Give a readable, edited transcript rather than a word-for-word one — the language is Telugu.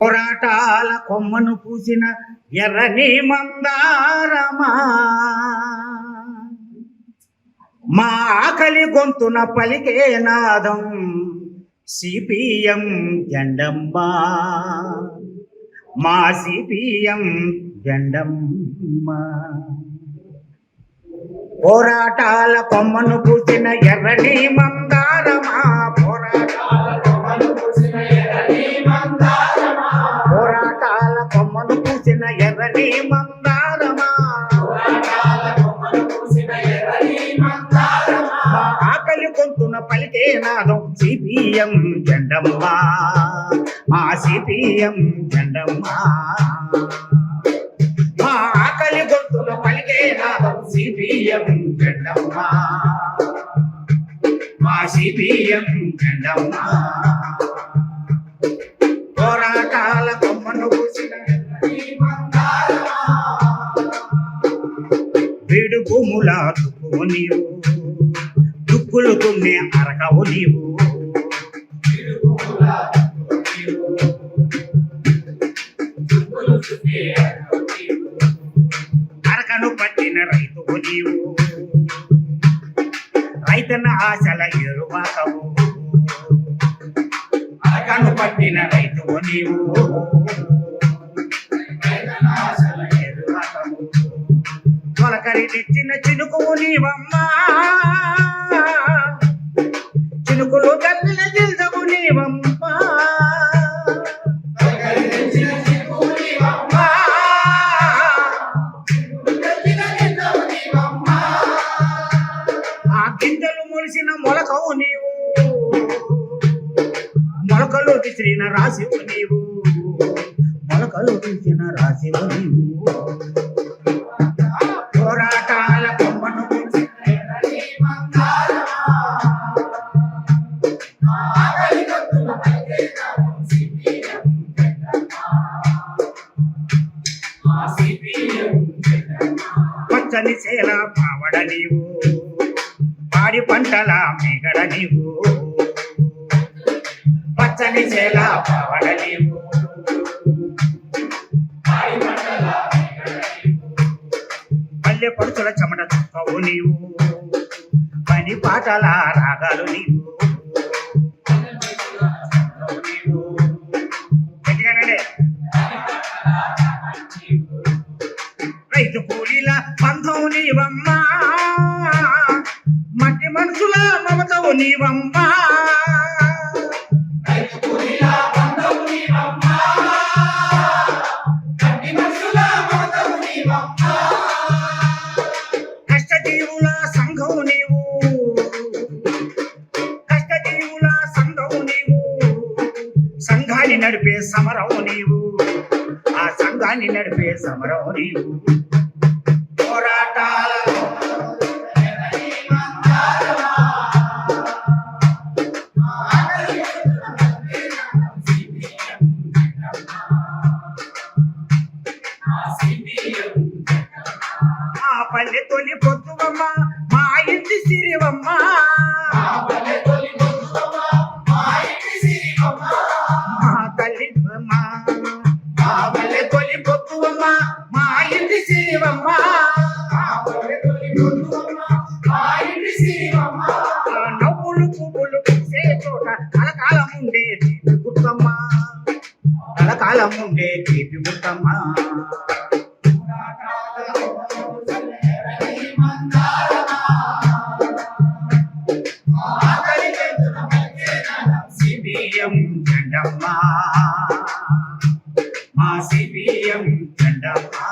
పోరాటాల కొమ్మను పూసిన ఎర్రని మందారమా, మా ఆకలి గొంతున పలికే నాదం సిపిఎం జెండమ్మా, మా సిపిఎం జెండమ్మా. పోరాటాల కొమ్మను పూసిన ఎర్రని మందారమా, పోరాటాల కొమ్మను పూసిన ఎర్రని మందారమా, పోరాటాల కొమ్మను పూసిన ఎర్రని మందారమా, పోరాటాల కొమ్మను పూసిన ఎర్రని మందారమా. మా ఆకలి గొంతున పలికే నాదం సిపిఎం జెండమ్మా, మా సిపిఎం జెండమ్మా. మా ఆకలి గొంతున పలికే నాదం సిపిఎం జెండమ్మా, మా సిపిఎం జెండమ్మా. పోరాటాల కొమ్మను పూసిన వీడు భూముల దుక్కువు నీవు, దుక్కులు తున్నే అరకవు నీవు, అరకను పట్టిన రైతువు నీవు, రైతన్న ఆశల ఎరువాకవు, అరకను పట్టిన రైతువు నీవు, తొలకరి తెచ్చిన చినుకువు నీవమ్మా, చినుకులు తల్లిన జిల్దవు నీవమ్మా, ఆ గింజలు మొలిసిన మొలకవు నీవు, మొలకలు విసిరిన రాశివు నీవు, మొలకలు విసిరిన రాశివు నీవు. పోరాటాల కొమ్మను పచ్చని చేల పావడ నీవు, పాడి పంటల మేగడ నీవు, పచ్చని చేల పావడ నీవు, పల్లె పడుచుల చెమట చుక్కవు నీవు, పని పాటల రాగాలు నీవు, రైతు కూలీల బంధవు నీవమ్మా, మట్టి మనుషుల మమతవు నీవమ్మా, కష్టజీవుల సంఘవు నీవు, కష్టజీవుల సంఘవు నీవు, సంఘాన్ని నడిపే సమరవు నీవు, ఆ సంఘాన్ని నడిపే సమరవు నీవు. పోరాటాల ఆ పల్లె తొలి పొద్దువమ్మ, మా ఇంటి సిరివమ్మ, మా తల్లి మా పల్లె తొలి పొద్దువమ్మ, మా ఇంటి సిరివమ్మ, నవ్వులు పువ్వులు పూసే చోట కలకాలం ఉండే తీపి గుర్తమ్మ, కలకాలం ఉండే తీపి గుర్తమ్మ. సిపిఎం జెండమ్మా, మా సిపిఎం జెండమ్మా.